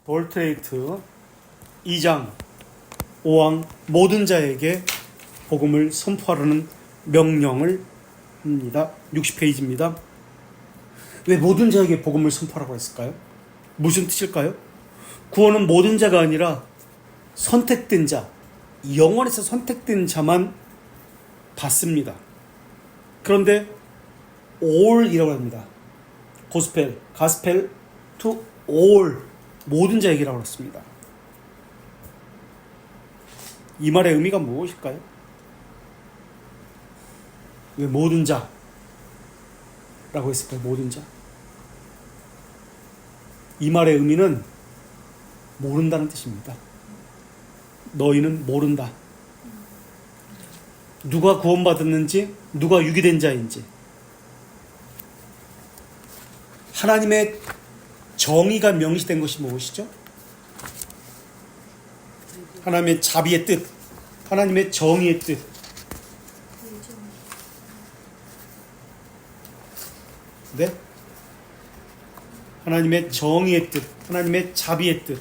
볼트레이트 2장 5항 모든 자에게 복음을 선포하라는 명령을 합니다. 60페이지입니다. 왜 모든 자에게 복음을 선포하라고 했을까요? 무슨 뜻일까요? 구원은 모든 자가 아니라 선택된 자, 영원에서 선택된 자만 받습니다. 그런데 all이라고 합니다. 가스펠 to all, 모든 자에게라고 했습니다. 이 말의 의미가 무엇일까요? 왜 모든 자라고 했을까요? 모든 자. 이 말의 의미는 모른다는 뜻입니다. 너희는 모른다. 누가 구원받았는지, 누가 유기된 자인지, 하나님의 정의가 명시된 것이 무엇이죠? 하나님의 자비의 뜻, 하나님의 정의의 뜻. 네? 하나님의 정의의 뜻, 하나님의 자비의 뜻.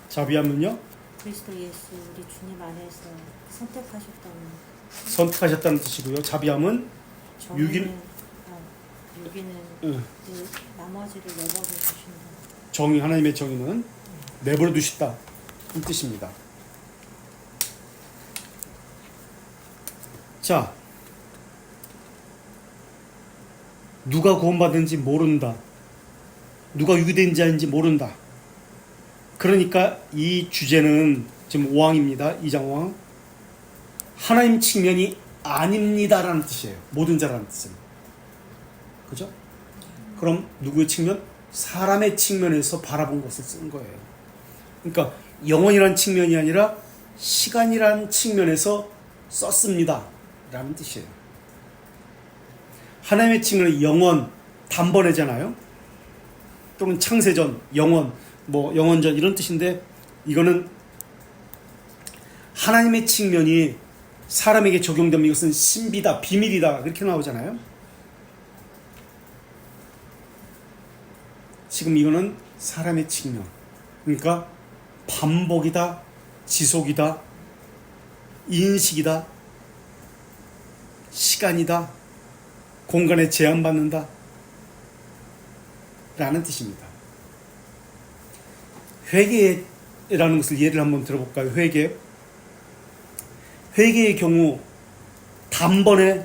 자비하면요? 그리스도 예수 우리 주님 안에서 선택하셨다는 뜻이고요. 자비함은 유기는 그 나머지를 내버려 두신다. 정의, 하나님의 정의는 내버려 두셨다 이 뜻입니다. 자, 누가 구원받은지 모른다. 누가 유기된 자인지 모른다. 그러니까 이 주제는 지금 5항입니다. 2장 5항. 하나님 측면이 아닙니다라는 뜻이에요. 모든 자라는 뜻은. 그죠? 그럼 누구의 측면? 사람의 측면에서 바라본 것을 쓴 거예요. 그러니까 영원이라는 측면이 아니라 시간이라는 측면에서 썼습니다. 라는 뜻이에요. 하나님의 측면은 영원, 단번에잖아요. 또는 창세전, 영원, 영원전 이런 뜻인데, 이거는 하나님의 측면이 사람에게 적용되면 이것은 신비다, 비밀이다 그렇게 나오잖아요. 지금 이거는 사람의 측면, 그러니까 반복이다, 지속이다, 인식이다, 시간이다, 공간에 제한받는다 라는 뜻입니다. 회개라는 것을 예를 한번 들어볼까요? 회개의 경우 단번에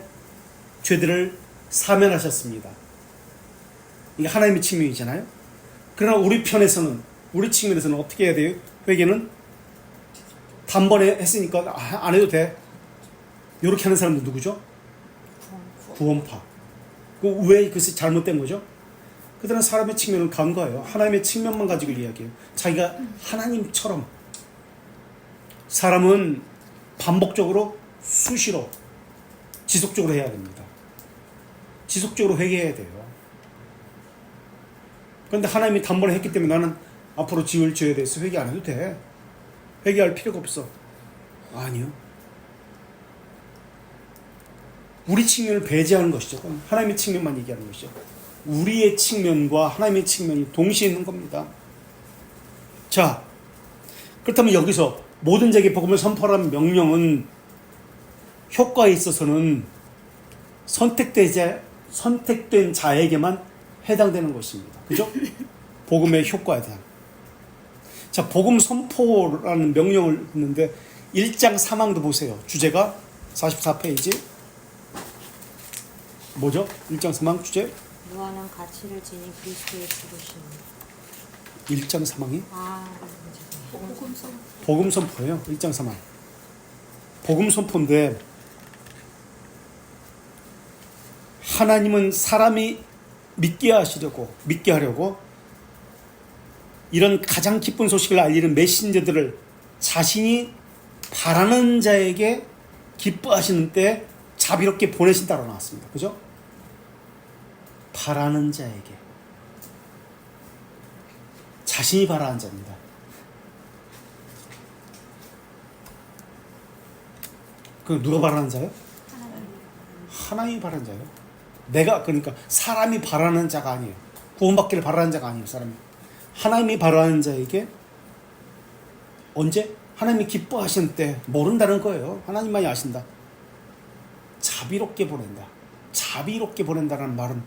죄들을 사면하셨습니다. 이게 하나님의 측면이잖아요. 그러나 우리 측면에서는 어떻게 해야 돼요? 회개는 단번에 했으니까 안 해도 돼. 이렇게 하는 사람들 누구죠? 구원파. 왜 그것이 잘못된 거죠? 그들은 사람의 측면을 간과해요. 하나님의 측면만 가지고 이야기해요. 자기가 하나님처럼. 사람은 반복적으로, 수시로, 지속적으로 해야 됩니다. 지속적으로 회개해야 돼요. 그런데 하나님이 단번에 했기 때문에 나는 앞으로 지을 죄에 대해서 회개 안 해도 돼. 회개할 필요가 없어. 아니요. 우리 측면을 배제하는 것이죠. 하나님의 측면만 얘기하는 것이죠. 우리의 측면과 하나님의 측면이 동시에 있는 겁니다. 자, 그렇다면 여기서 모든 자에게 복음을 선포하라는 명령은 효과에 있어서는 선택된 자에게만 해당되는 것입니다. 그죠? 복음의 효과에 대한. 자, 복음 선포라는 명령을 했는데 1장 3항도 보세요. 주제가 44페이지. 뭐죠? 1장 3항 주제? 무한한 가치를 지닌 그리스도의 부르심. 1장 3항이? 복음 복음 선포예요. 1장 3항. 복음 선포인데 하나님은 사람이 믿게 하려고 이런 가장 기쁜 소식을 알리는 메신저들을 자신이 바라는 자에게 기뻐하시는 때 자비롭게 보내신다고 나왔습니다. 그죠? 바라는 자에게. 자신이 바라는 자입니다. 그 누가 바라는 자예요? 하나님이 바라는 자예요. 내가 그러니까 사람이 바라는 자가 아니에요. 구원받기를 바라는 자가 아니에요. 사람이. 하나님이 바라는 자에게 언제? 하나님이 기뻐하시는 때 모른다는 거예요. 하나님만이 아신다. 자비롭게 보낸다. 자비롭게 보낸다는 말은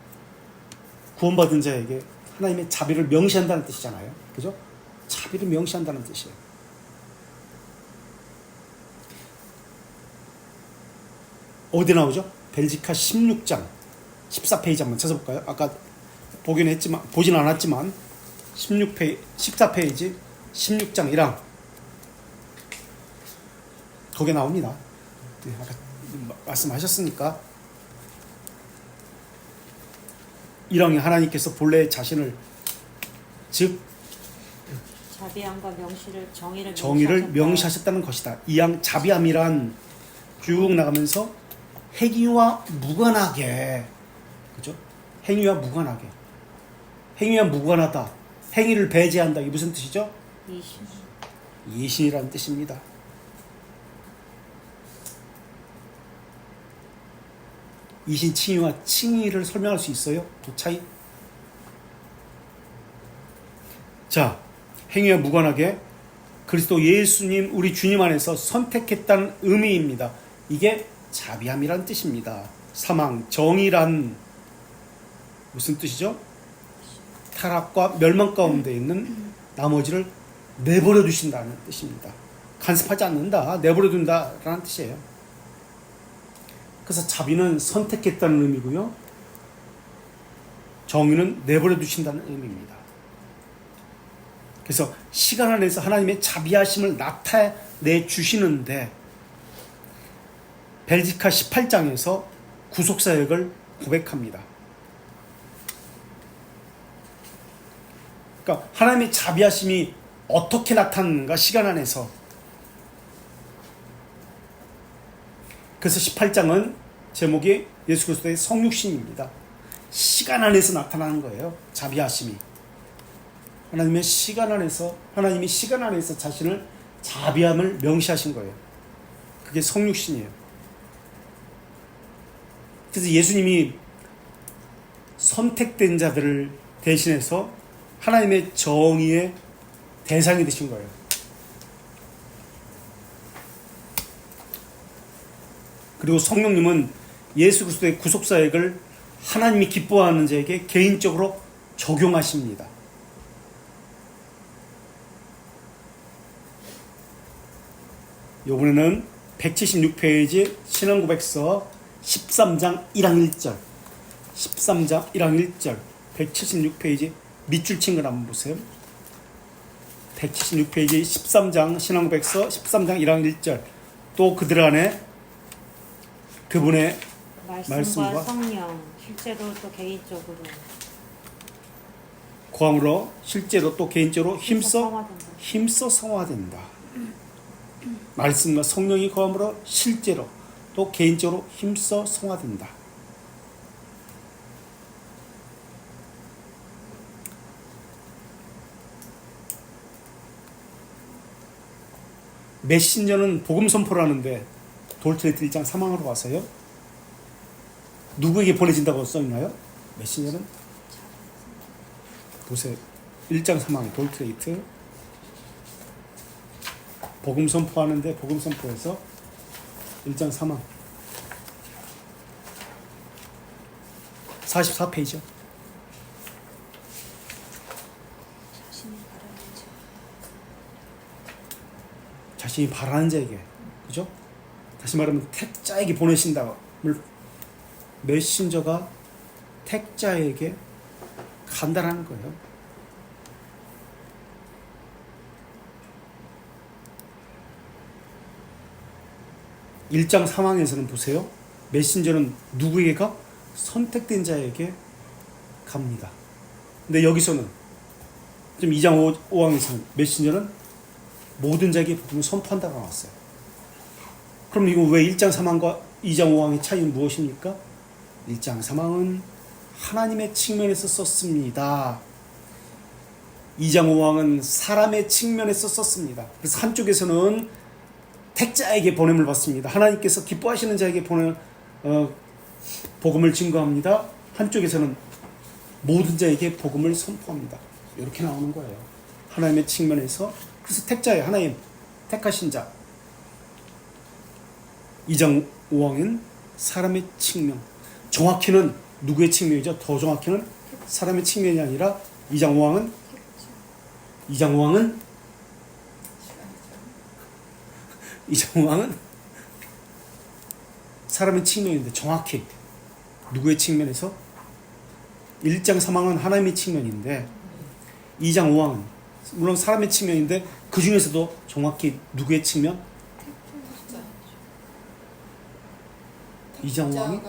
구원받은 자에게 하나님의 자비를 명시한다는 뜻이잖아요. 그죠? 자비를 명시한다는 뜻이에요. 어디 나오죠? 벨지카 16장 14페이지 한번 찾아볼까요? 아까 보진 않았지만 14페이지 16장 1항 거기에 나옵니다. 네, 아까 말씀하셨으니까 1항에 하나님께서 본래 자신을 즉 자비함과 명시를 정의를 명시하셨다는 것이다. 2항 자비함이란 쭉 나가면서 행위와 무관하게, 그죠? 행위와 무관하게, 행위와 무관하다, 행위를 배제한다. 이게 무슨 뜻이죠? 예신이라는 뜻입니다. 이신 칭의와 칭의를 설명할 수 있어요? 그 차이? 자, 행위와 무관하게 그리스도 예수님 우리 주님 안에서 선택했다는 의미입니다. 이게 자비함이란 뜻입니다. 사망, 정의란 무슨 뜻이죠? 타락과 멸망 가운데 있는 나머지를 내버려 두신다는 뜻입니다. 간섭하지 않는다, 내버려 둔다라는 뜻이에요. 그래서 자비는 선택했다는 의미고요. 정의는 내버려 두신다는 의미입니다. 그래서 시간 안에서 하나님의 자비하심을 나타내 주시는데 벨지카 18장에서 구속사역을 고백합니다. 그러니까 하나님의 자비하심이 어떻게 나타나는가 시간 안에서. 그래서 18장은 제목이 예수 그리스도의 성육신입니다. 시간 안에서 나타나는 거예요. 자비하심이. 하나님이 시간 안에서 자신을 자비함을 명시하신 거예요. 그게 성육신이에요. 그래서 예수님이 선택된 자들을 대신해서 하나님의 정의의 대상이 되신 거예요. 그리고 성령님은 예수 그리스도의 구속사역을 하나님이 기뻐하는 자에게 개인적으로 적용하십니다. 이번에는 176페이지 신앙고백서 13장 1항 1절 13장 1항 1절 176페이지 밑줄 친 걸 한번 보세요. 176페이지 13장 신앙고백서 13장 1항 1절 또 그들 안에 그분의 말씀과 성령 실제로 또 개인적으로 거함으로 실제로 또 개인적으로 힘써 성화된다. 말씀과 성령이 거함으로 실제로 또 개인적으로 힘써 성화된다. 메신저는 복음 선포를 하는데 돌트레이트 1장 3항으로 와서요. 누구에게 보내진다고 써있나요? 메신저는 보세요. 1장 3항 돌트레이트 복음 선포하는데 복음 선포에서 1장 3항 44페이지요. 자신이 바라는 자에게, 그죠? 다시 말하면 택자에게 보내신다. 메신저가 택자에게 간다라는 거예요. (1장 3항에서는) 보세요. 메신저는 누구에게 가? 선택된 자에게 갑니다. 근데 여기서는 지금 2장 5항에서는 메신저는 모든 자에게 복음을 선포한다고 나왔어요. 그럼 이거 왜 1장 3항과 2장 5항의 차이는 무엇입니까? 1장 3항은 하나님의 측면에서 썼습니다. 2장 5항은 사람의 측면에서 썼습니다. 그래서 한쪽에서는 택자에게 보냄을 받습니다. 하나님께서 기뻐하시는 자에게 복음을 증거합니다. 한쪽에서는 모든 자에게 복음을 선포합니다. 이렇게 나오는 거예요. 하나님의 측면에서. 그래서 택자예요. 하나님 택하신 자. 2장 5항은 사람의 측면. 정확히는 누구의 측면이죠? 더 정확히는 사람의 측면이 아니라 2장 5항은 사람의 측면인데 정확히 누구의 측면에서? 1장 3항은 하나님의 측면인데 2장 5항은 물론 사람의 측면인데 그 중에서도 정확히 누구의 측면? 2장 5항이?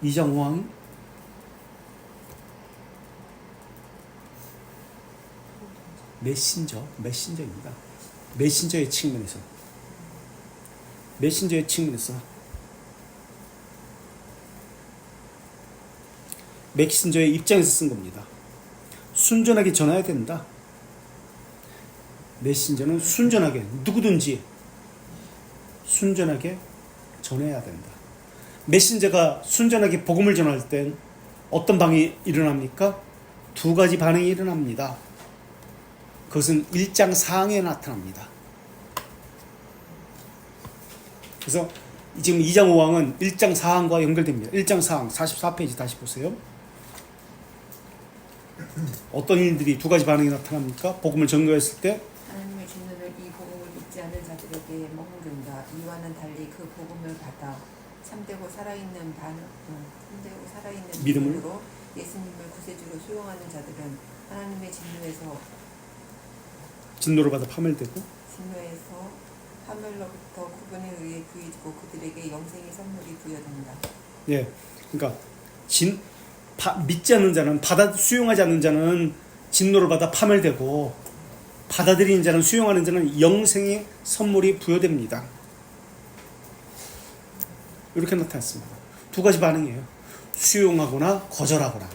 2장 5항이? 메신저입니다. 메신저의 측면에서 메신저의 입장에서 쓴 겁니다. 순전하게 전해야 된다. 메신저는 순전하게 누구든지 순전하게 전해야 된다. 메신저가 순전하게 복음을 전할 땐 어떤 반응이 일어납니까? 두 가지 반응이 일어납니다. 그것은 1장 4항에 나타납니다. 그래서 지금 2장 5항은 1장 4항과 연결됩니다. 1장 4항 44페이지 다시 보세요. 어떤 일들이 두 가지 반응이 나타납니까? 복음을 전거했을 때 하나님의 진노를 이 복음을 믿지 않은 자들에게 머무른다. 이와는 달리 그 복음을 받아 참되고 살아있는 믿음으로 예수님을 구세주로 수용하는 자들은 하나님의 진노를 받아 파멸되고 파멸로부터 그분에 의해 구해지고 그들에게 영생의 선물이 부여된다. 예, 그러니까 믿지 않는 자는 수용하지 않는 자는 진노를 받아 파멸되고 받아들이는 자는 수용하는 자는 영생의 선물이 부여됩니다. 이렇게 나타났습니다. 두 가지 반응이에요. 수용하거나 거절하거나.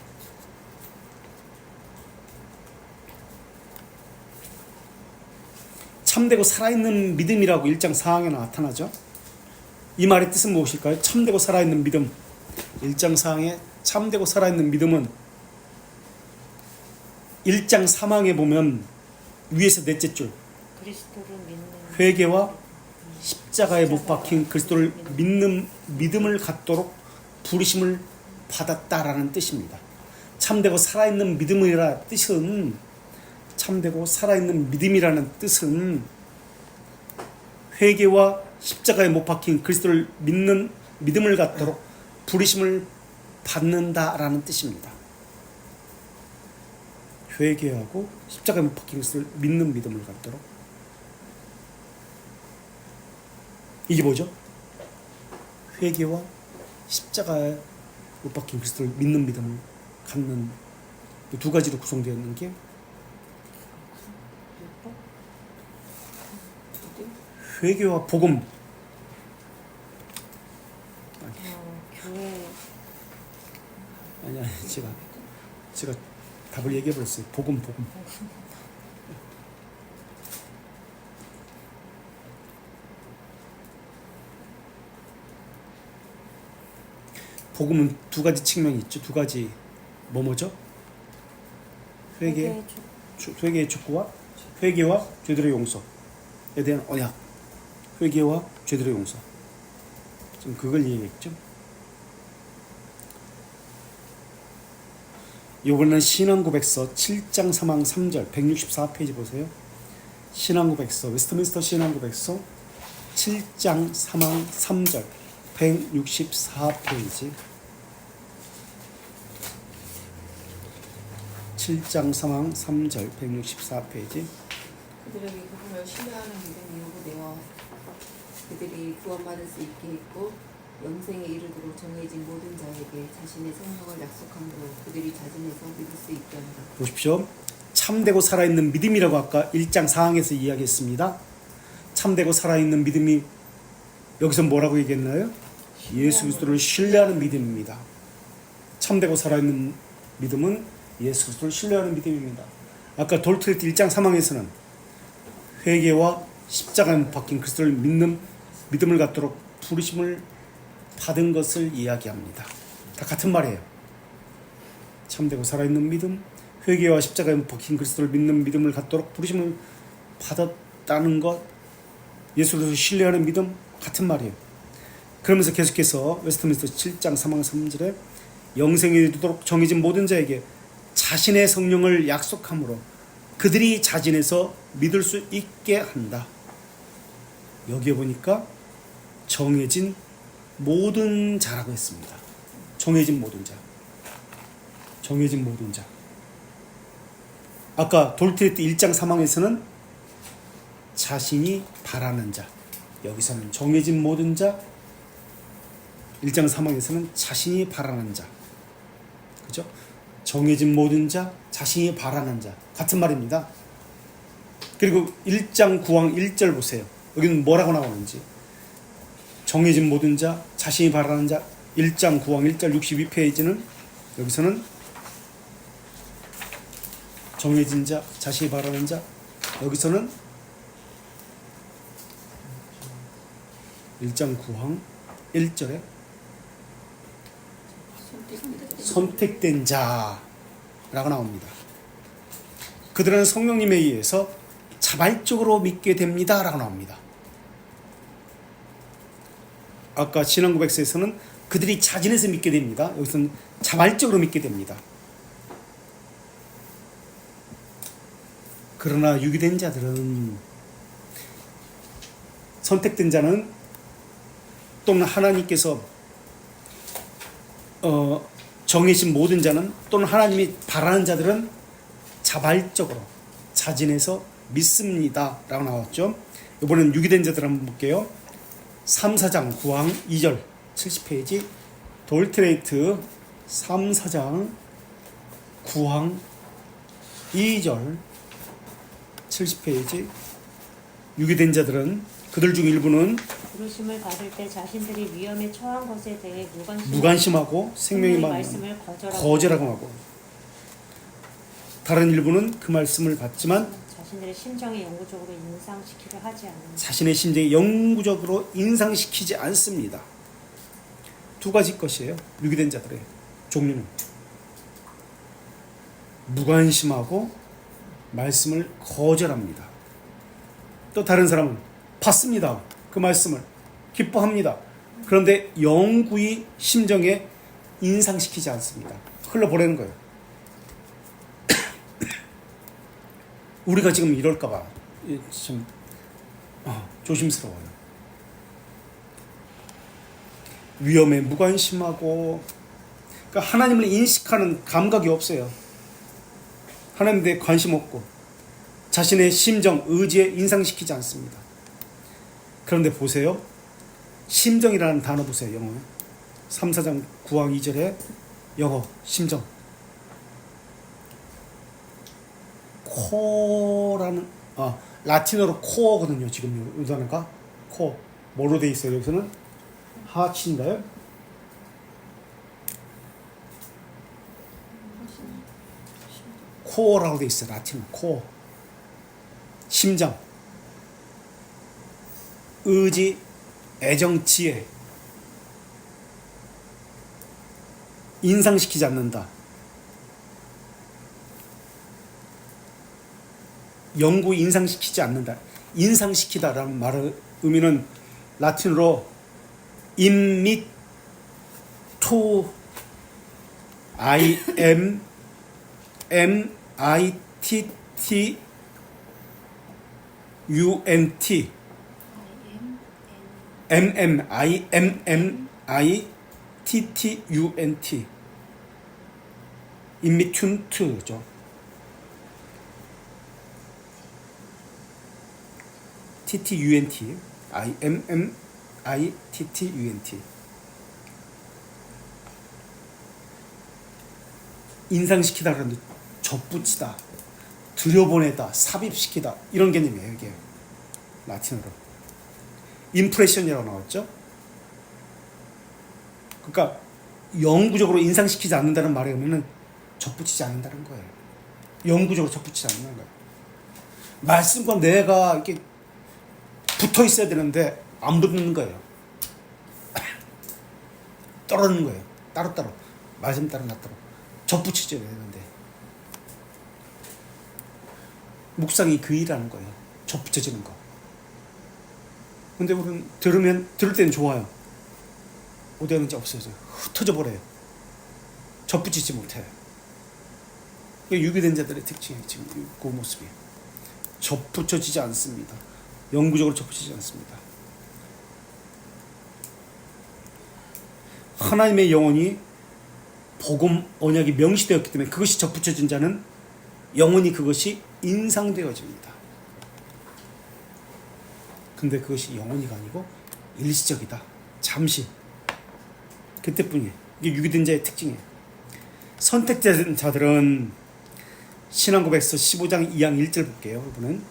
참되고 살아있는 믿음이라고 1장 4항에 나타나죠. 이 말의 뜻은 무엇일까요? 참되고 살아있는 믿음. 1장 4항에 참되고 살아있는 믿음은 1장 3항에 보면 위에서 넷째 줄 그리스도를 믿는 회개와 십자가에 못 박힌 그리스도를 믿는 믿음을 갖도록 부르심을 받았다라는 뜻입니다. 참되고 살아있는 믿음이라는 뜻은 참되고 살아있는 믿음이라는 뜻은 회개와 십자가에 못 박힌 그리스도를 믿는 믿음을 갖도록 부르심을 받는다라는 뜻입니다. 회개하고 십자가에 못 박힌 그리스도를 믿는 믿음을 갖도록. 이게 뭐죠? 회개와 십자가에 못 박힌 그리스도를 믿는 믿음을 갖는 두 가지로 구성되어 있는 게 회개와 복음. 교회 아니 제가 답을 얘기해 버렸어요. 복음. 복음은 두 가지 측면이 있죠. 두 가지 뭐죠? 회개의 축구와 회개와 죄들의 용서에 대한 언약. 회개와 죄들의 용서. 지금 그걸 얘기했죠. 이번에는 신앙고백서 7장 3항 3절 164페이지 보세요. 신앙고백서 웨스트민스터 신앙고백서 7장 3항 3절 164페이지 7장 3항 3절 164페이지 그들에게 복음을 신뢰하는 믿음이 요구되어 그들이 구원받을 수 있게 했고 영생에 이르도록 정해진 모든 자에게 자신의 생명을 약속함으로 그들이 자진해서 믿을 수 있게 한다. 보십시오. 참되고 살아있는 믿음이라고 아까 1장 4항에서 이야기했습니다. 참되고 살아있는 믿음이 여기서 뭐라고 얘기했나요? 예수 그리스도를 신뢰하는 믿음입니다. 참되고 살아있는 믿음은 예수 그리스도를 신뢰하는 믿음입니다. 아까 돌트레트 1장 3항에서는 회개와 십자가에 못 박힌 그리스도를 믿는 믿음을 갖도록 부르심을 받은 것을 이야기합니다. 다 같은 말이에요. 참되고 살아있는 믿음, 회개와 십자가에 박힌 그리스도를 믿는 믿음을 갖도록 부르심을 받았다는 것, 예수를 신뢰하는 믿음, 같은 말이에요. 그러면서 계속해서 웨스트민스터 7장 3장 3절에 영생에 이르도록 정해진 모든 자에게 자신의 성령을 약속함으로 그들이 자진해서 믿을 수 있게 한다. 여기에 보니까 정해진 모든 자라고 했습니다. 정해진 모든 자. 정해진 모든 자. 아까 돌트레트 1장 3항에서는 자신이 바라는 자. 여기서는 정해진 모든 자. 1장 3항에서는 자신이 바라는 자. 그죠? 정해진 모든 자, 자신이 바라는 자. 같은 말입니다. 그리고 1장 9항 1절 보세요. 여기는 뭐라고 나오는지. 정해진 모든 자, 자신이 바라는 자. 1장 9항 1절 62페이지는 여기서는 정해진 자, 자신이 바라는 자. 여기서는 1장 9항 1절에 선택된 자라고 나옵니다. 그들은 성령님에 의해서 자발적으로 믿게 됩니다 라고 나옵니다. 아까 신앙고백서에서는 그들이 자진해서 믿게 됩니다. 여기서는 자발적으로 믿게 됩니다. 그러나 유기된 자들은, 선택된 자는 또는 하나님께서 정해진 모든 자는 또는 하나님이 바라는 자들은 자발적으로 자진해서 믿습니다 라고 나왔죠. 이번엔 유기된 자들 한번 볼게요. 3, 4장 9항 2절 70페이지 돌트레이트 3, 4장 9항 2절 70페이지 유기된 자들은 그들 중 일부는 부르심을 받을 때 자신들이 위험에 처한 것에 대해 무관심하고 생명의 말씀을 거절하고 하고, 다른 일부는 그 말씀을 받지만 자신들의 심정에 영구적으로 인상시키려 하지 않는, 자신의 심정에 영구적으로 인상시키지 않습니다. 두 가지 것이에요. 유기된 자들의 종류는 무관심하고 말씀을 거절합니다. 또 다른 사람은 받습니다. 그 말씀을 기뻐합니다. 그런데 영구히 심정에 인상시키지 않습니다. 흘러보내는 거예요. 우리가 지금 이럴까봐 좀 조심스러워요. 위험에 무관심하고, 그러니까 하나님을 인식하는 감각이 없어요. 하나님에 대해 관심 없고 자신의 심정, 의지에 인상시키지 않습니다. 그런데 보세요. 심정이라는 단어 보세요. 영어 3, 4장 9항 2절에 영어 심정, 코라는 라틴어로 코어거든요. 지금 이 단어가 코. 뭐로 돼 있어요? 여기서는 하치인가요? 코어라고 돼 있어요. 라틴어 코어. 심장, 의지, 애정, 지혜. 인상시키지 않는다. 영구 인상시키지 않는다. 인상시키다라는 말의 의미는 라틴어로 imit to I am M-I-T-T U-N-T M-M-I-M-M-I-T-T-U-N-T immittun트죠. T-T-U-N-T I-M-M-I-T-T-U-N-T 인상시키다 그러는데 접붙이다, 들여보내다, 삽입시키다 이런 개념이에요. 이게 라틴어로 임프레션이라고 나왔죠. 그러니까 영구적으로 인상시키지 않는다는 말에 의미는 접붙이지 않는다는 거예요. 영구적으로 접붙이지 않는 거예요. 말씀과 내가 이렇게 붙어 있어야 되는데 안 붙는 거예요. 떨어지는 거예요. 따로따로. 말씀 따로 놨다로. 접붙여져야 되는데. 묵상이 그 일하는 거예요. 접붙여지는 거. 근데 우리는 들을 때는 좋아요. 어디 가는지 없어져요. 흩어져 버려요. 접붙이지 못해요. 이게 유기된 자들의 특징이에요. 지금 그 모습이. 접붙여지지 않습니다. 영구적으로 접붙이지 않습니다. 하나님의 영혼이 복음 언약이 명시되었기 때문에 그것이 접붙여진 자는 영원히 그것이 인상되어집니다. 근데 그것이 영원히가 아니고 일시적이다. 잠시. 그때뿐이에요. 이게 유기된 자의 특징이에요. 선택된 자들은 신앙고백서 15장 2장 1절 볼게요. 여러분은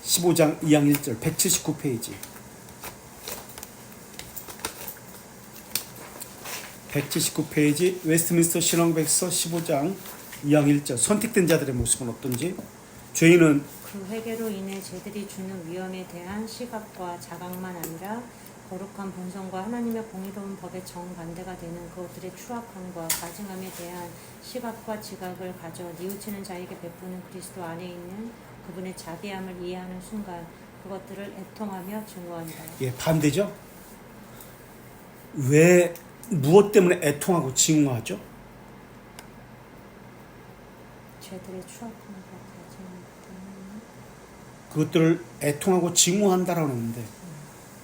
15장 2장 1절 179페이지 179페이지 웨스트민스터 신앙고백서 15장 2장 1절 선택된 자들의 모습은 어떤지 죄인은 그 회개로 인해 죄들이 주는 위험에 대한 시각과 자각만 아니라 거룩한 본성과 하나님의 공의로운 법에 정반대가 되는 그것들의 추악함과 가증함에 대한 시각과 지각을 가져 뉘우치는 자에게 베푸는 그리스도 안에 있는 그분의 자비함을 이해하는 순간 그것들을 애통하며 증오한다. 예, 반대죠. 왜 무엇 때문에 애통하고 증오하죠? 죄들의 추악함과 가증함 때문에 그것들을 애통하고 증오한다라고 했는데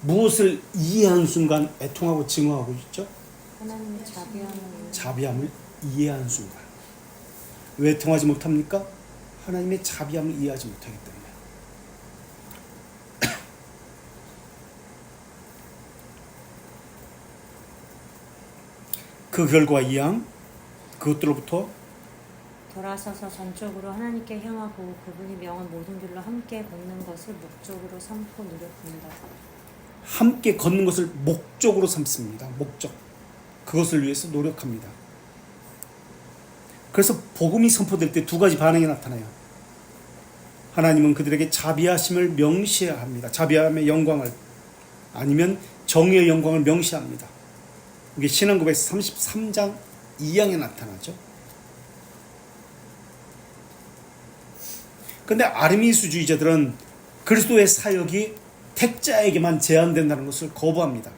무엇을 이해하는 순간 애통하고 증오하고 있죠? 하나님의 자비함을 이해하는 순간. 왜 애통하지 못합니까? 하나님의 자비함을 이해하지 못하기 때문에. 그 결과 이양 그것들로부터 돌아서서 전적으로 하나님께 향하고 그분이 명한 모든 길로 함께 걷는 것을 목적으로 삼고 노력합니다. 함께 걷는 것을 목적으로 삼습니다. 목적. 그것을 위해서 노력합니다. 그래서 복음이 선포될 때 두 가지 반응이 나타나요. 하나님은 그들에게 자비하심을 명시해야 합니다. 자비함의 영광을 아니면 정의의 영광을 명시합니다. 이게 신앙고백서 33장 2장에 나타나죠. 그런데 아르미스주의자들은 그리스도의 사역이 택자에게만 제한된다는 것을 거부합니다.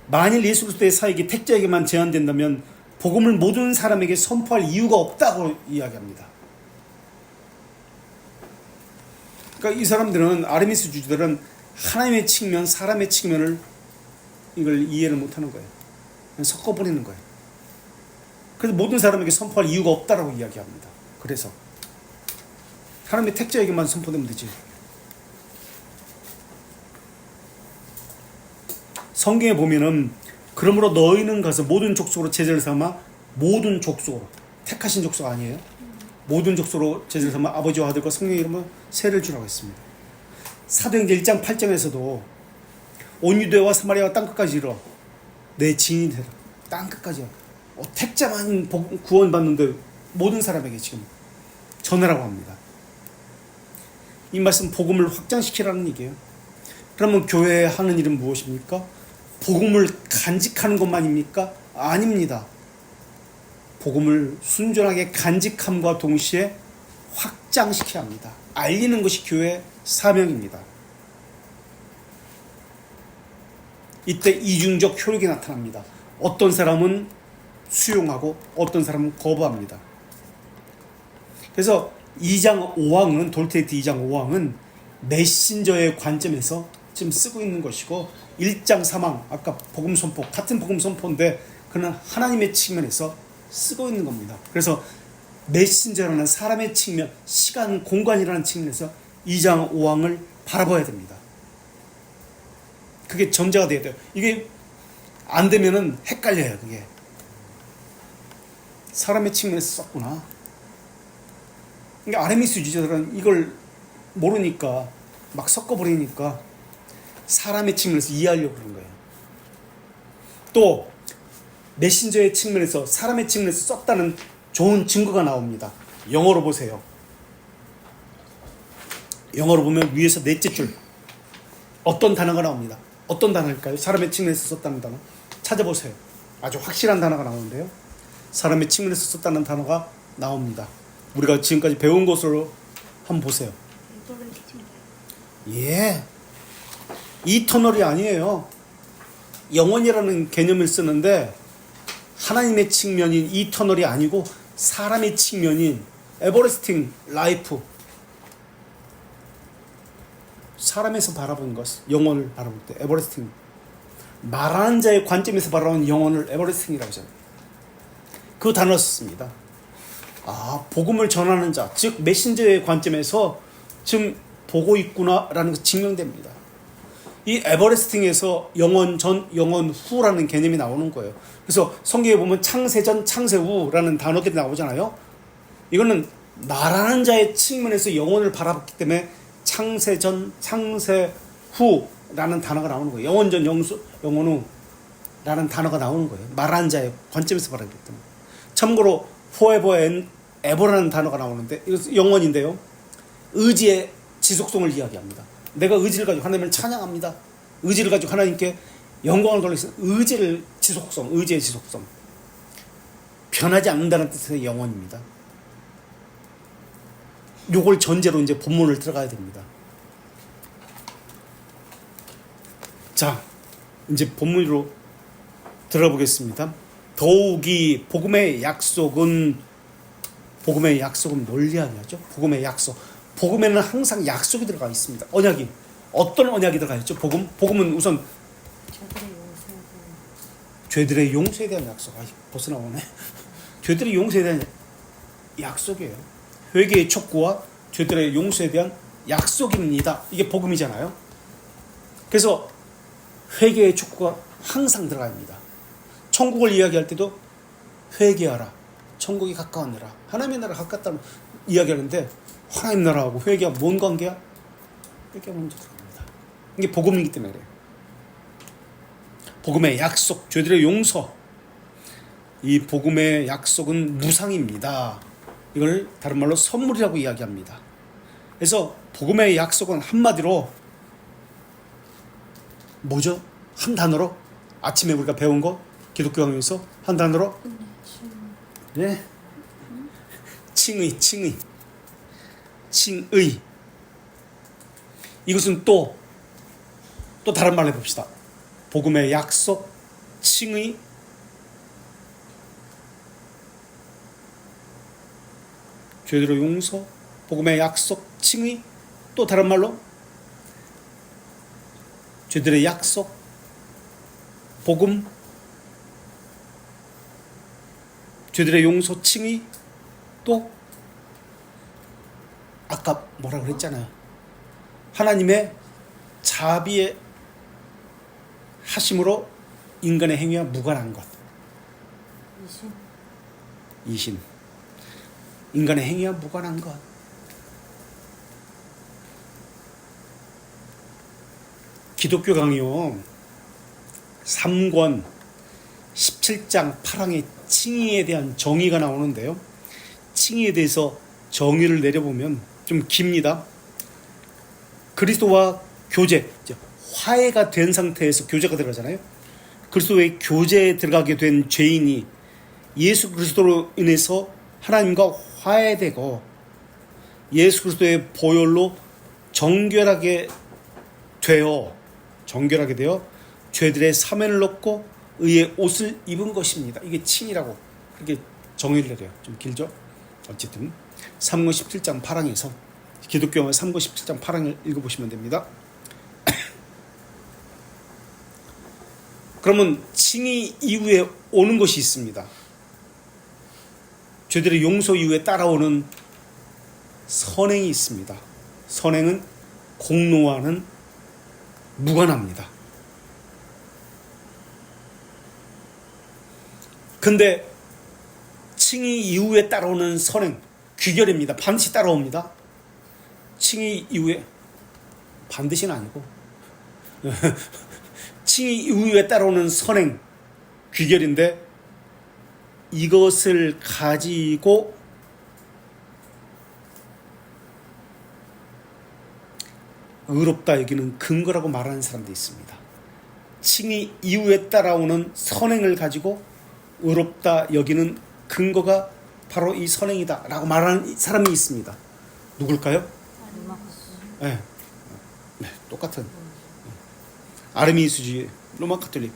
만일 예수 그리스도의 사역이 택자에게만 제한된다면 복음을 모든 사람에게 선포할 이유가 없다고 이야기합니다. 그러니까 이 사람들은 아르미스주의자들은 하나님의 측면, 사람의 측면을 이걸 이해를 못하는 거예요. 섞어버리는 거예요. 그래서 모든 사람에게 선포할 이유가 없다라고 이야기합니다. 그래서 하나님의 택자에게만 선포되면 되지. 성경에 보면은 그러므로 너희는 가서 모든 족속으로 제자를 삼아 모든 족속으로 택하신 족속 아니에요? 모든 족속으로 제자를 삼아 아버지와 아들과 성령의 이름으로 세를 주라고 했습니다. 사도행전 1장 8장에서도 온 유대와 사마리아와 땅끝까지 이르러 내 증인이 되라. 땅끝까지요. 택자만 구원받는데 모든 사람에게 지금 전하라고 합니다. 이 말씀 복음을 확장시키라는 얘기예요. 그러면 교회에 하는 일은 무엇입니까? 복음을 간직하는 것만입니까? 아닙니다. 복음을 순전하게 간직함과 동시에 확장시켜야 합니다. 알리는 것이 교회의 사명입니다. 이때 이중적 효력이 나타납니다. 어떤 사람은 수용하고 어떤 사람은 거부합니다. 그래서 2장 5항은 돌테이트 2장 5항은 메신저의 관점에서 지금 쓰고 있는 것이고 1장 3항 아까 복음 선포 같은 복음 선포인데 그는 하나님의 측면에서 쓰고 있는 겁니다. 그래서 메신저라는 사람의 측면, 시간, 공간이라는 측면에서 2장 5항을 바라봐야 됩니다. 그게 전제가 돼야 돼요. 이게 안 되면은 헷갈려요. 그게 사람의 측면에서 썼구나. 그러니까 아르미스주의자들은 이걸 모르니까 막 섞어버리니까 사람의 측면에서 이해하려고 그러는 거예요. 또 메신저의 측면에서 사람의 측면에서 썼다는 좋은 증거가 나옵니다. 영어로 보세요. 영어로 보면 위에서 넷째 줄 어떤 단어가 나옵니다. 어떤 단어일까요? 사람의 측면에서 썼다는 단어. 찾아보세요. 아주 확실한 단어가 나오는데요. 사람의 측면에서 썼다는 단어가 나옵니다. 우리가 지금까지 배운 것으로 한번 보세요. 예. 이터널이 아니에요. 영원이라는 개념을 쓰는데 하나님의 측면인 이터널이 아니고 사람의 측면인 에버레스팅 라이프, 사람에서 바라보는 것, 영혼을 바라볼 때 에버레스팅, 말하는 자의 관점에서 바라보는 영혼을 에버레스팅이라고 하잖아요. 그 단어를 썼습니다. 복음을 전하는 자, 즉 메신저의 관점에서 지금 보고 있구나라는 것이 증명됩니다. 이 에버레스팅에서 영원 전, 영원 후라는 개념이 나오는 거예요. 그래서 성경에 보면 창세 전, 창세 후라는 단어들이 나오잖아요. 이거는 말하는 자의 측면에서 영혼을 바라봤기 때문에 창세 전, 창세 후라는 단어가 나오는 거예요. 영원 전, 영원 후라는 단어가 나오는 거예요. 말하는 자의 관점에서 바라봤기 때문에. 참고로 forever and ever라는 단어가 나오는데 이것은 영원인데요. 의지의 지속성을 이야기합니다. 내가 의지를 가지고 하나님을 찬양합니다. 의지를 가지고 하나님께 영광을 돌리는 의지의 지속성. 변하지 않는다는 뜻의 영원입니다. 요걸 전제로 이제 본문을 들어가야 됩니다. 자, 이제 본문으로 들어가 보겠습니다. 더욱이 복음의 약속은 뭘 이야기하죠? 복음의 약속. 복음에는 항상 약속이 들어가 있습니다. 언약이. 어떤 언약이 들어가 있죠? 복음은 우선 죄들의 용서에 대한 약속. 벌써 나오네. 죄들의 용서에 대한 약속이에요. 회개의 촉구와 죄들의 용서에 대한 약속입니다. 이게 복음이잖아요. 그래서 회개의 촉구가 항상 들어가야 합니다. 천국을 이야기할 때도 회개하라. 천국이 가까웠느라. 하나님의 나라가 가깝다는 이야기하는데 하나님 나라하고 회개가 뭔 관계야? 회개가 먼저 들어갑니다. 이게 복음이기 때문에 그래요. 복음의 약속, 죄들의 용서. 이 복음의 약속은 무상입니다. 이걸 다른 말로 선물이라고 이야기합니다. 그래서 복음의 약속은 한마디로 뭐죠? 한 단어로 아침에 우리가 배운 거 기독교 강의에서 한 단어로 네. 칭의. 이것은 또 다른 말로 해봅시다. 복음의 약속, 칭의, 죄들의 용서, 복음의 약속, 칭의, 또 다른 말로 죄들의 약속, 복음, 죄들의 용서, 칭의, 또 아까 뭐라 그랬잖아요. 하나님의 자비의 하심으로 인간의 행위와 무관한 것. 이신. 인간의 행위와 무관한 것. 기독교 강요 3권 17장 8항의 칭의에 대한 정의가 나오는데요. 칭의에 대해서 정의를 내려보면 좀 깁니다. 그리스도와 교제, 화해가 된 상태에서 교제가 들어가잖아요. 그리스도의 교제에 들어가게 된 죄인이 예수 그리스도로 인해서 하나님과 화해되고 예수 그리스도의 보혈로 정결하게 되어 죄들의 사면을 얻고 의의 옷을 입은 것입니다. 이게 칭이라고 그렇게 정의를 내려요. 좀 길죠? 어쨌든 3권 17장 8항에서 기독교 3권 17장 8항을 읽어보시면 됩니다. 그러면 칭의 이후에 오는 것이 있습니다. 죄들의 용서 이후에 따라오는 선행이 있습니다. 선행은 공로와는 무관합니다. 근데 칭의 이후에 따라오는 선행, 귀결입니다. 반드시 따라옵니다. 칭의 이후에, 반드시는 아니고 칭의 이후에 따라오는 선행, 귀결인데 이것을 가지고 의롭다 여기는 근거라고 말하는 사람도 있습니다. 칭의 이후에 따라오는 선행을 가지고 의롭다 여기는 근거가 바로 이 선행이다 라고 말하는 사람이 있습니다. 누굴까요? 네. 네, 똑같은 아르미스주의 로마 가톨릭.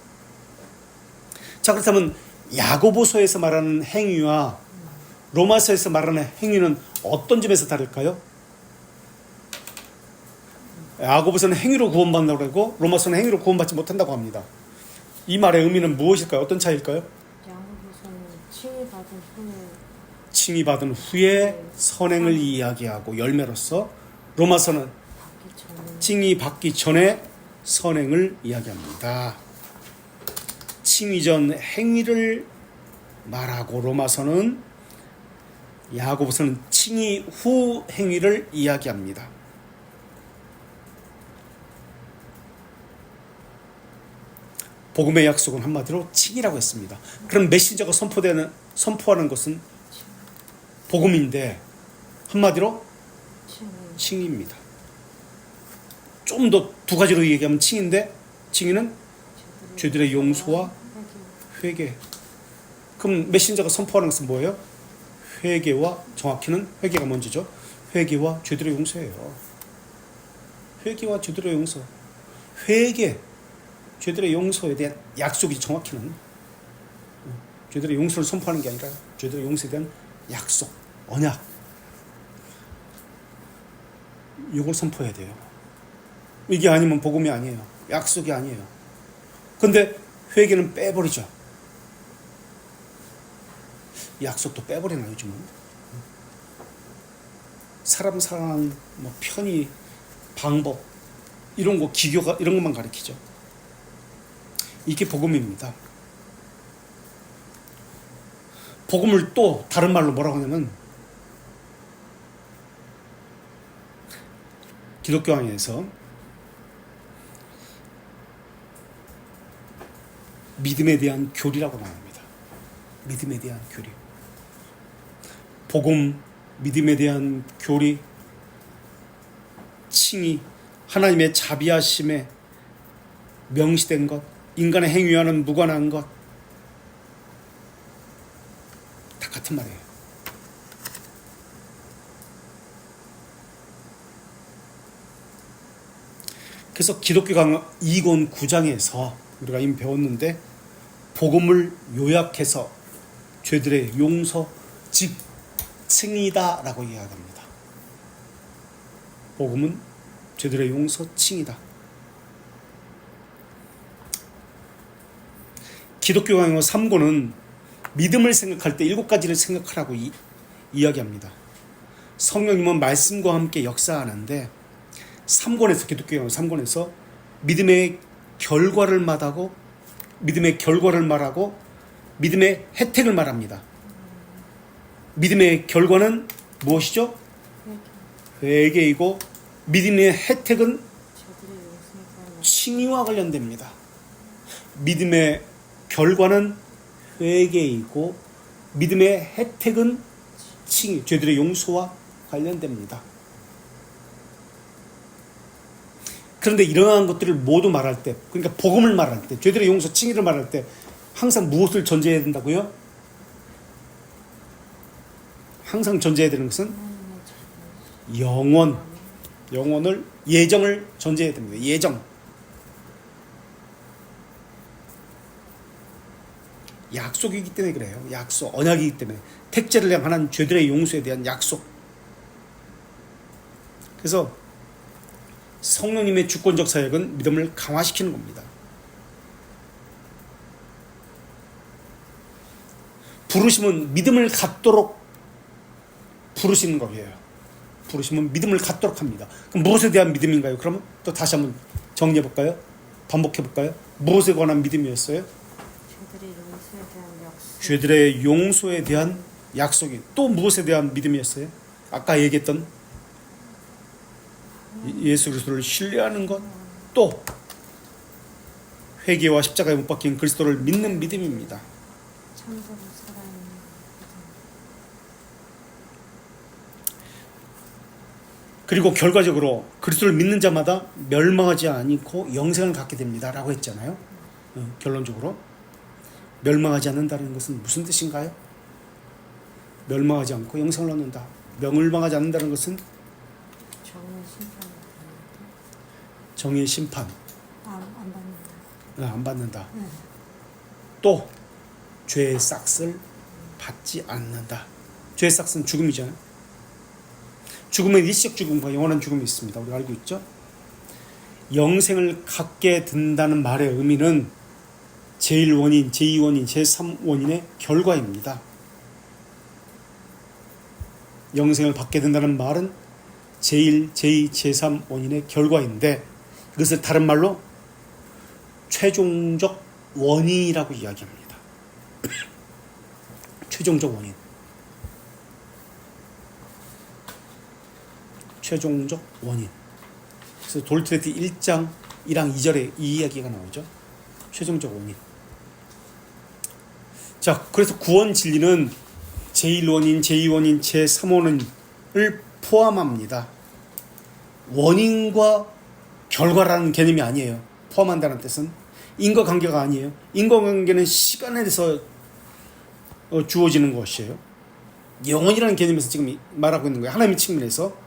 자, 그렇다면 야고보서에서 말하는 행위와 로마서에서 말하는 행위는 어떤 점에서 다를까요? 야고보서는 행위로 구원받는다고 하고 로마서는 행위로 구원받지 못한다고 합니다. 이 말의 의미는 무엇일까요? 어떤 차이일까요? 야고보서는 칭의받은 후에 칭의받은 후에 선행을 이야기하고 열매로서 로마서는 받기 전에 칭의받기 전에 선행을 이야기합니다. 칭의 전 행위를 말하고 로마서는 야고보서는 칭의 후 행위를 이야기합니다. 복음의 약속은 한마디로 칭의라고 했습니다. 그럼 메시저가 선포하는 것은 복음인데 한마디로 칭의 칭의입니다. 좀 더 두 가지로 얘기하면 칭의인데 칭의는 죄들의 용서와 회개. 그럼 메신저가 선포하는 것은 뭐예요? 회개와, 정확히는 회개가 먼저죠. 회개와 죄들의 용서예요. 회개와 죄들의 용서. 회개, 죄들의 용서에 대한 약속이 정확히는 죄들의 용서를 선포하는 게 아니라 죄들의 용서에 대한 약속, 언약. 이걸 선포해야 돼요. 이게 아니면 복음이 아니에요. 약속이 아니에요. 근데 회개는 빼버리죠. 약속도 빼버리나 요즘은. 사람 사랑하는 뭐 편의, 방법 이런 거 기교가 이런 것만 가르치죠. 이게 복음입니다. 복음을 또 다른 말로 뭐라고 하냐면 기독교왕에서 믿음에 대한 교리라고 말합니다. 믿음에 대한 교리. 복음, 믿음에 대한 교리, 칭의, 하나님의 자비하심에 명시된 것, 인간의 행위와는 무관한 것, 다 같은 말이에요. 그래서 기독교 강론 2권 9장에서 우리가 이미 배웠는데 복음을 요약해서 죄들의 용서, 즉 칭이다 라고 이야기합니다. 복음은 죄들의 용서, 칭이다. 기독교 강론 3권은 믿음을 생각할 때 7가지를 생각하라고 이야기합니다. 성령님은 말씀과 함께 역사하는데 3권에서 기독교 강론 3권에서 믿음의 결과를 말하고 믿음의 결과를 말하고 믿음의 혜택을 말합니다. 믿음의 결과는 무엇이죠? 회개이고 믿음의 혜택은 죄들의 용서에 칭의와 관련됩니다. 믿음의 결과는 회개이고 믿음의 혜택은 칭의, 죄들의 용서와 관련됩니다. 그런데 이러한 것들을 모두 말할 때, 그러니까 복음을 말할 때, 죄들의 용서, 칭의를 말할 때 항상 무엇을 전제해야 된다고요? 항상 전제해야 되는 것은 영원을, 예정을 전제해야 됩니다. 예정. 약속이기 때문에 그래요. 약속, 언약이기 때문에. 택죄를 향한 죄들의 용서에 대한 약속. 그래서 성령님의 주권적 사역은 믿음을 강화시키는 겁니다. 부르심은 믿음을 갖도록 부르시는 거예요. 부르심은 믿음을 갖도록 합니다. 그럼 무엇에 대한 믿음인가요? 그러면 또 다시 한번 정리해 볼까요? 반복해 볼까요? 무엇에 관한 믿음이었어요? 죄들의 용서에 대한 약속. 죄들의 용서에 대한 약속이. 또 무엇에 대한 믿음이었어요? 아까 얘기했던 예수 그리스도를 신뢰하는 것, 또 회개와 십자가에 못 박힌 그리스도를 믿는 믿음입니다. 참되고 살아있는 그리고 결과적으로 그리스도를 믿는 자마다 멸망하지 않고 영생을 갖게 됩니다라고 했잖아요. 결론적으로 멸망하지 않는다는 것은 무슨 뜻인가요? 멸망하지 않고 영생을 얻는다. 멸망하지 않는다는 것은 정의 심판 정의 심판 안 받는다. 안 받는다. 네. 또 죄의 싹을 받지 않는다. 죄의 싹은 죽음이잖아요. 죽음은 일시적 죽음과 영원한 죽음이 있습니다. 우리가 알고 있죠? 영생을 갖게 된다는 말의 의미는 제1원인, 제2원인, 제3원인의 결과입니다. 영생을 받게 된다는 말은 제1, 제2, 제3원인의 결과인데 이것을 다른 말로 최종적 원인이라고 이야기합니다. 최종적 원인. 최종적 원인. 그래서 돌트레티 1장 1항 2절에 이 이야기가 나오죠. 최종적 원인. 자, 그래서 구원 진리는 제1원인, 제2원인, 제3원인을 포함합니다. 원인과 결과라는 개념이 아니에요. 포함한다는 뜻은 인과관계가 아니에요. 인과관계는 시간에 대해서 주어지는 것이에요. 영원이라는 개념에서 지금 말하고 있는 거예요. 하나님의 측면에서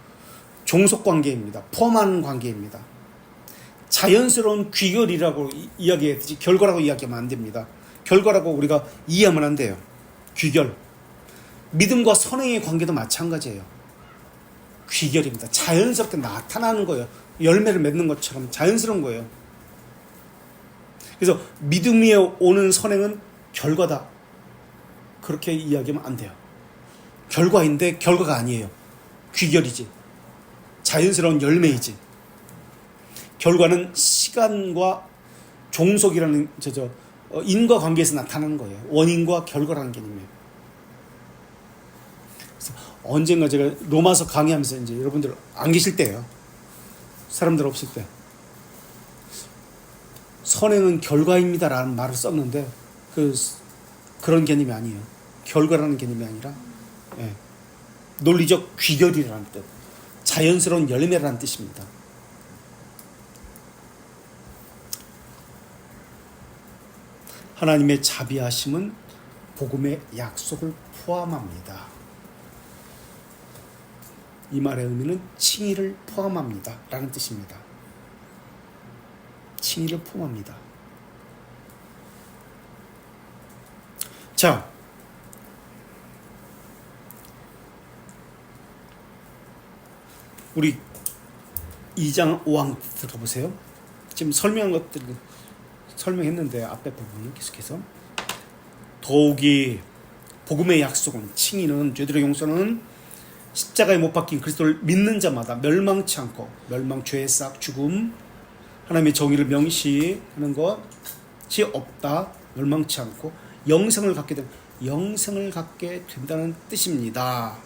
종속관계입니다. 포함하는 관계입니다. 자연스러운 귀결이라고 이야기했지 결과라고 이야기하면 안 됩니다. 결과라고 우리가 이해하면 안 돼요. 귀결. 믿음과 선행의 관계도 마찬가지예요. 귀결입니다. 자연스럽게 나타나는 거예요. 열매를 맺는 것처럼 자연스러운 거예요. 그래서 믿음이 오는 선행은 결과다. 그렇게 이야기하면 안 돼요. 결과인데 결과가 아니에요. 귀결이지. 자연스러운 열매이지. 결과는 시간과 종속이라는 인과관계에서 나타나는 거예요. 원인과 결과라는 개념이에요. 그래서 언젠가 제가 로마서 강의하면서 이제 여러분들 안 계실 때예요. 사람들 없을 때. 선행은 결과입니다라는 말을 썼는데 그런 개념이 아니에요. 결과라는 개념이 아니라 논리적 귀결이라는 뜻. 자연스러운 열매라는 뜻입니다. 하나님의 자비하심은 복음의 약속을 포함합니다. 이 말의 의미는 칭의를 포함합니다. 라는 뜻입니다. 칭의를 포함합니다. 자, 우리 2장 5항 들어보세요. 지금 설명한 것들 설명했는데 앞에 부분은 계속해서 더욱이 복음의 약속은 칭의는 죄들의 용서는 십자가에 못 박힌 그리스도를 믿는 자마다 멸망치 않고 멸망 죄의 싹 죽음 하나님의 정의를 명시하는 것이 없다. 멸망치 않고 영생을 갖게 된다는 뜻입니다.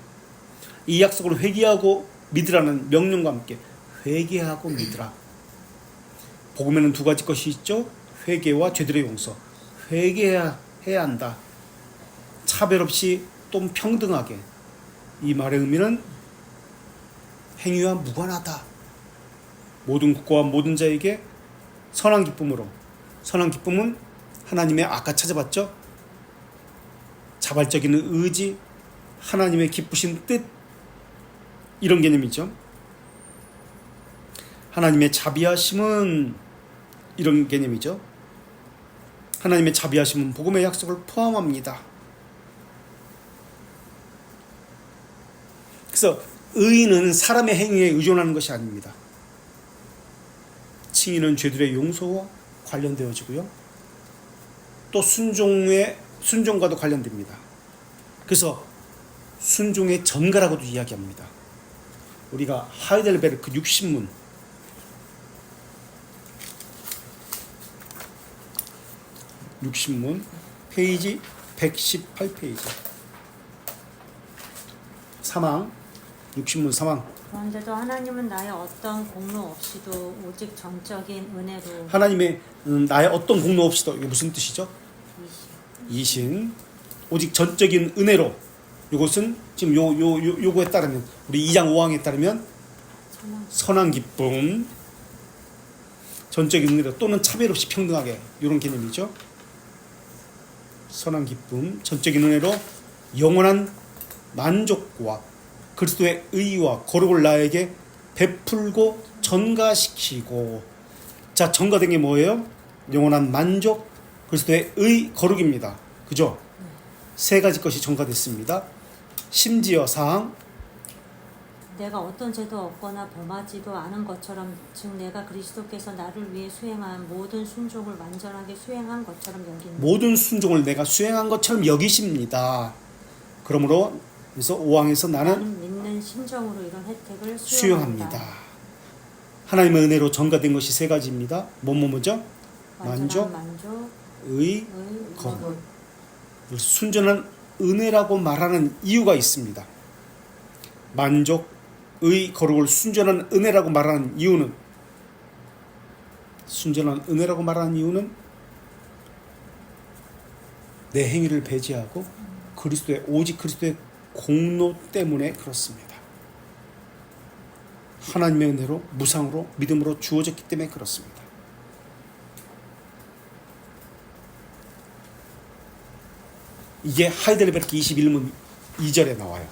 이 약속을 회개하고 믿으라는 명령과 함께 회개하고 믿으라. 복음에는 두 가지 것이 있죠. 회개와 죄들의 용서. 회개해야 한다. 차별 없이 또 평등하게. 이 말의 의미는 행위와 무관하다. 모든 국가와 모든 자에게 선한 기쁨으로. 선한 기쁨은 하나님의 아까 찾아봤죠. 자발적인 의지, 하나님의 기쁘신 뜻 이런 개념이죠. 하나님의 자비하심은 이런 개념이죠. 하나님의 자비하심은 복음의 약속을 포함합니다. 그래서 의인은 사람의 행위에 의존하는 것이 아닙니다. 칭의는 죄들의 용서와 관련되어지고요. 또 순종과도 관련됩니다. 그래서 순종의 전가라고도 이야기합니다. 우리가 하이델베르크 60문 페이지 118페이지 3항 60문 3항 그런데도 하나님은 나의 어떤 공로 없이도 오직 전적인 은혜로 하나님의 나의 어떤 공로 없이도 이게 무슨 뜻이죠? 이신 오직 전적인 은혜로 이것은 지금 요거에 따르면 우리 2장 5항에 따르면 선한 기쁨, 전적인 은혜로 또는 차별 없이 평등하게, 이런 개념이죠. 선한 기쁨, 전적인 은혜로 영원한 만족과 그리스도의 의와 거룩을 나에게 베풀고 전가시키고. 자, 전가된 게 뭐예요? 영원한 만족, 그리스도의 의, 거룩입니다. 그죠? 세 가지 것이 전가됐습니다. 심지어 사항, 내가 어떤 죄도 없거나 범하지도 않은 것처럼, 즉 내가 그리스도께서 나를 위해 수행한 모든 순종을 완전하게 수행한 것처럼 여긴다. 모든 순종을 내가 수행한 것처럼 여기십니다. 그러므로 그래서 5항에서 나는 나는 믿는 심정으로 이런 혜택을 수용합니다. 하나님의 은혜로 전가된 것이 세 가지입니다. 뭐죠? 만족, 만족, 의, 의, 거룩. 순전한 은혜라고 말하는 이유가 있습니다. 만족, 의, 거룩을 순전한 은혜라고 말하는 이유는, 순전한 은혜라고 말하는 이유는 내 행위를 배제하고 오직 그리스도의 공로 때문에 그렇습니다. 하나님의 은혜로 무상으로 믿음으로 주어졌기 때문에 그렇습니다. 이게 하이델베르크 21문 2절에 나와요.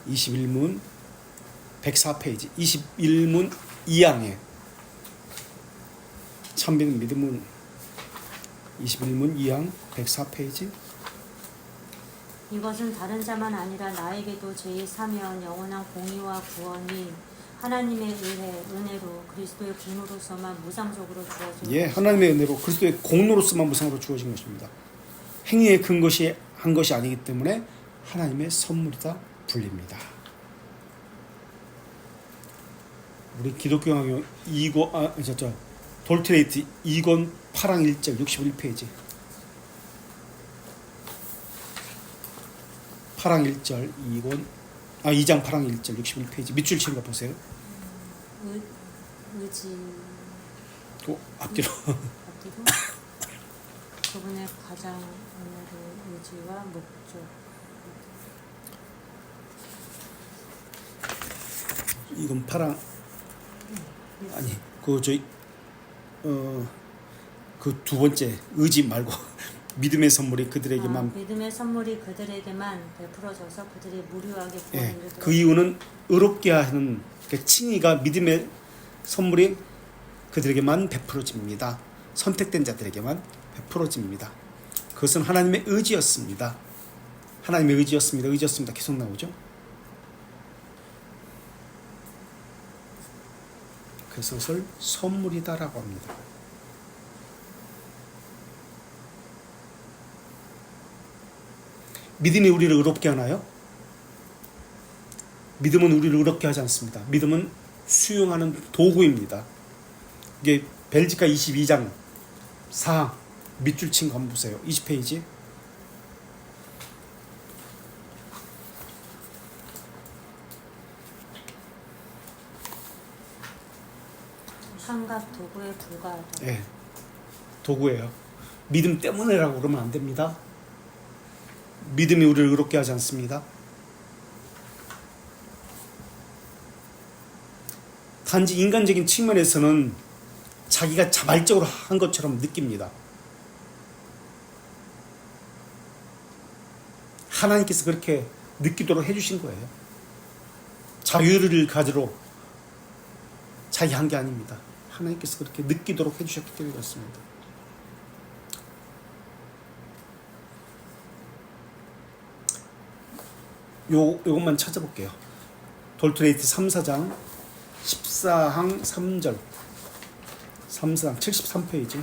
21문 104페이지 21문 2항에 참된 믿음은 21문 2항 104페이지. 이것은 다른 자만 아니라 나에게도 제3연 영원한 공의와 구원이 하나님의 은혜로 그리스도의 공로로서만 무상적으로 주어진 예, 하나님의 은혜로 그리스도의 공로로서만 무상으로 주어진 것입니다. 행위에 근것이 한 것이 아니기 때문에 하나님의 선물이다 불립니다. 우리 기독교학용 돌트레이트 2권 8항 1절 61페이지 8항 1절 2장 8항 1절 61페이지 밑줄 치는 거 보세요. 의지 앞뒤로 앞뒤로 그분의 가장 오늘의 의지와 목적. 이건 8항 아니 그 두 번째 의지 말고 믿음의 선물이 그들에게만 믿음의 선물이 그들에게만 베풀어져서 그들이 무료하게 구원을 예, 그 이유는 의롭게 하는 그 칭의가 믿음의 선물이 그들에게만 베풀어집니다. 선택된 자들에게만 베풀어집니다. 그것은 하나님의 의지였습니다. 하나님의 의지였습니다. 계속 나오죠. 그래서 그것을 선물이다라고 합니다. 믿음이 우리를 의롭게 하나요? 믿음은 우리를 의롭게 하지 않습니다. 믿음은 수용하는 도구입니다. 이게 벨지카 22장 4항 밑줄 친 거 한번 보세요. 20페이지. 한갑 도구에 불과하다. 예, 도구예요. 믿음 때문에라고 그러면 안 됩니다. 믿음이 우리를 의롭게 하지 않습니다. 단지 인간적인 측면에서는 자기가 자발적으로 한 것처럼 느낍니다. 하나님께서 그렇게 느끼도록 해주신 거예요. 자유를 가지러 자기 한 게 아닙니다. 하나님께서 그렇게 느끼도록 해주셨기 때문에 그렇습니다. 요것만 찾아볼게요. 돌트레이트 3, 4장 14항 3절 3장 73페이지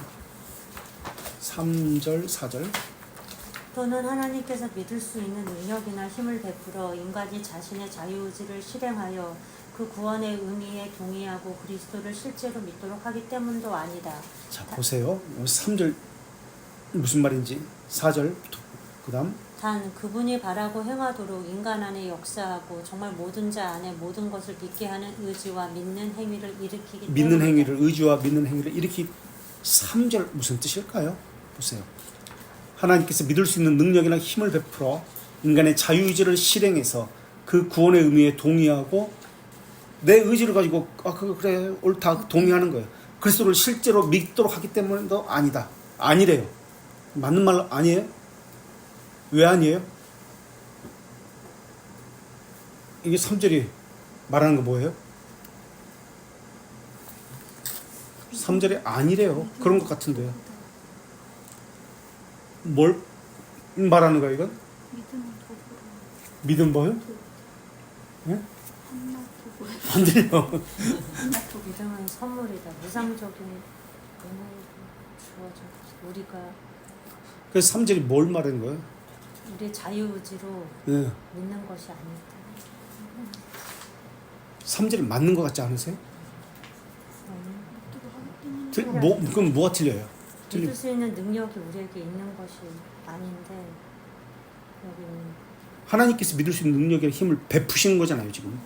3절 4절. 또는 하나님께서 믿을 수 있는 능력이나 힘을 베풀어 인간이 자신의 자유의지를 실행하여 그 구원의 의미에 동의하고 그리스도를 실제로 믿도록 하기 때문도 아니다. 자, 보세요. 3절 무슨 말인지 4절 그 다음 단 그분이 바라고 행하도록 인간 안에 역사하고 정말 모든 자 안에 모든 것을 믿게 하는 의지와 믿는 행위를 일으키기 때문에 믿는 행위를 의지와 믿는 행위를 일으키 3절 무슨 뜻일까요? 보세요. 하나님께서 믿을 수 있는 능력이나 힘을 베풀어 인간의 자유의지를 실행해서 그 구원의 의미에 동의하고 내 의지를 가지고 그래 옳다 동의하는 거예요. 그리스도를 실제로 믿도록 하기 때문에도 아니다. 아니래요. 맞는 말 아니에요? 왜 아니에요? 이게 3절이 말하는 거 뭐예요? 3절이 아니래요. 그런 것 같은데요. 뭘 말하는 거야 이건? 믿음 뭐요? 예? 안 들려. 믿음은 선물이다. 무상적인 은혜로 주어져. 우리가 그래서 3절이 뭘 말하는 거예요? 우리의 자유의지로 예. 믿는 것이 아니다. 3절이 맞는 것 같지 않으세요? 음. 그럼 뭐가 틀려요? 믿을 수 있는 능력이 우리에게 있는 것이 아닌데 여기는 하나님께서 믿을 수 있는 능력의 힘을 베푸시는 거잖아요 지금.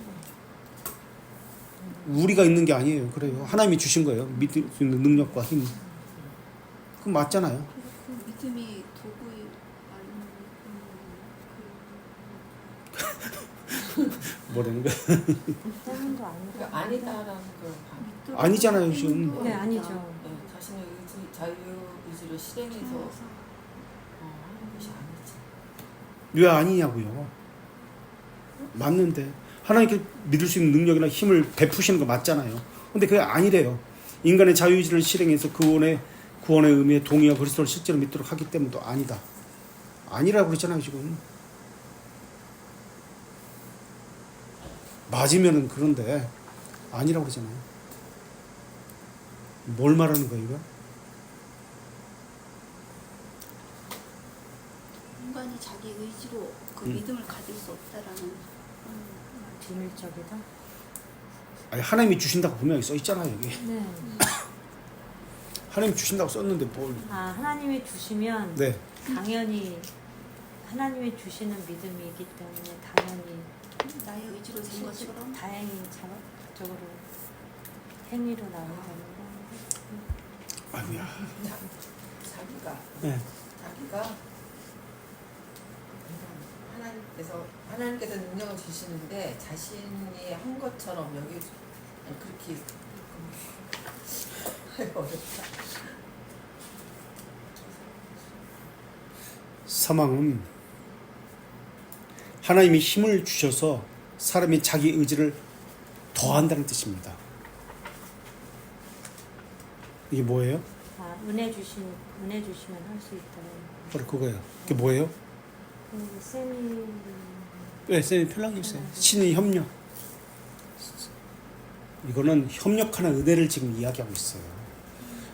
우리가 있는 게 아니에요. 그래요. 하나님이 주신 거예요. 믿을 수 있는 능력과 힘. 그럼 맞잖아요. 그 믿음이 도구의 뭐라는 거야? 때문도 아니고 그러니까 아니다라는 걸 아니잖아요, 지금. 네, 아니죠. 네, 자신의 의지, 자유의지를 실행해서 하는 것이 아니지. 왜 아니냐고요. 맞는데 하나님께 믿을 수 있는 능력이나 힘을 베푸시는 거 맞잖아요. 근데 그게 아니래요. 인간의 자유의지를 실행해서 구원의 의미에 동의하고 그리스도를 실제로 믿도록 하기 때문도 아니다. 아니라고 그랬잖아요 지금. 맞으면은 그런데 아니라고 그러잖아요. 뭘 말하는 거예요 이거? 인간이 자기 의지로 그 믿음을 가질 수 없다라는 비밀적이다. 아니 하나님이 주신다고 분명히 써 있잖아요 여기. 네. 하나님이 주신다고 썼는데 뭘? 하나님이 주시면 네. 당연히 하나님이 주시는 믿음이 있기 때문에 당연히 나의 의지로 된 것처럼 다행히 자발적으로 행위로 나온다는 거. 아이고야. 자기가 네. 하나님께서 능력을 주시는데 자신이 한 것처럼 여기 그렇게 어렵다. 사망은 하나님이 힘을 주셔서 사람이 자기 의지를 더한다는 뜻입니다. 이게 뭐예요? 은혜 주시면 할 수 있다는. 바로 그거예요. 그게 뭐예요? 쌤이 왜 쌤이 편하게 했어요? 신의 협력. 이거는 협력하는 은혜를 지금 이야기하고 있어요.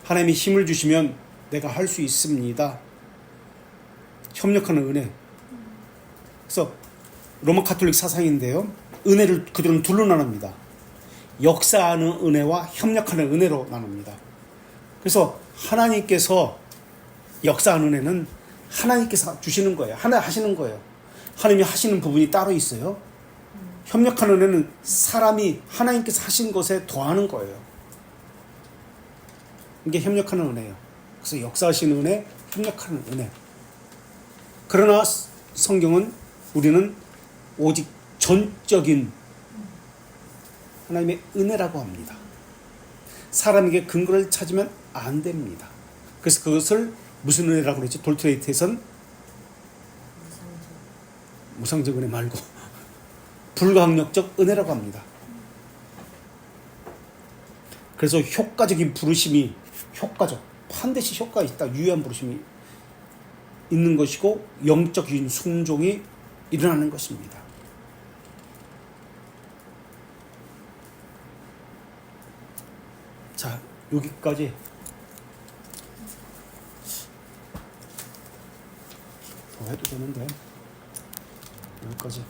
하나님이 힘을 주시면 내가 할 수 있습니다. 협력하는 은혜. 그래서 로마 가톨릭 사상인데요. 은혜를 그들은 둘로 나눕니다. 역사하는 은혜와 협력하는 은혜로 나눕니다. 그래서 하나님께서 역사하는 은혜는 하나님께서 주시는 거예요. 하나 하시는 거예요. 하나님이 하시는 부분이 따로 있어요. 협력하는 은혜는 사람이 하나님께서 하신 것에 더하는 거예요. 이게 협력하는 은혜예요. 그래서 역사하시는 은혜, 협력하는 은혜. 그러나 성경은 우리는 오직 전적인 하나님의 은혜라고 합니다. 사람에게 근거를 찾으면 안 됩니다. 그래서 그것을 무슨 은혜라고 그랬죠? 돌트레이트에선 무상적 은혜 말고 불가항력적 은혜라고 합니다. 그래서 효과적인 부르심이 반드시 효과가 있다. 유효한 부르심이 있는 것이고 영적인 순종이 일어나는 것입니다. 자, 여기까지 더 해도 되는데 여기까지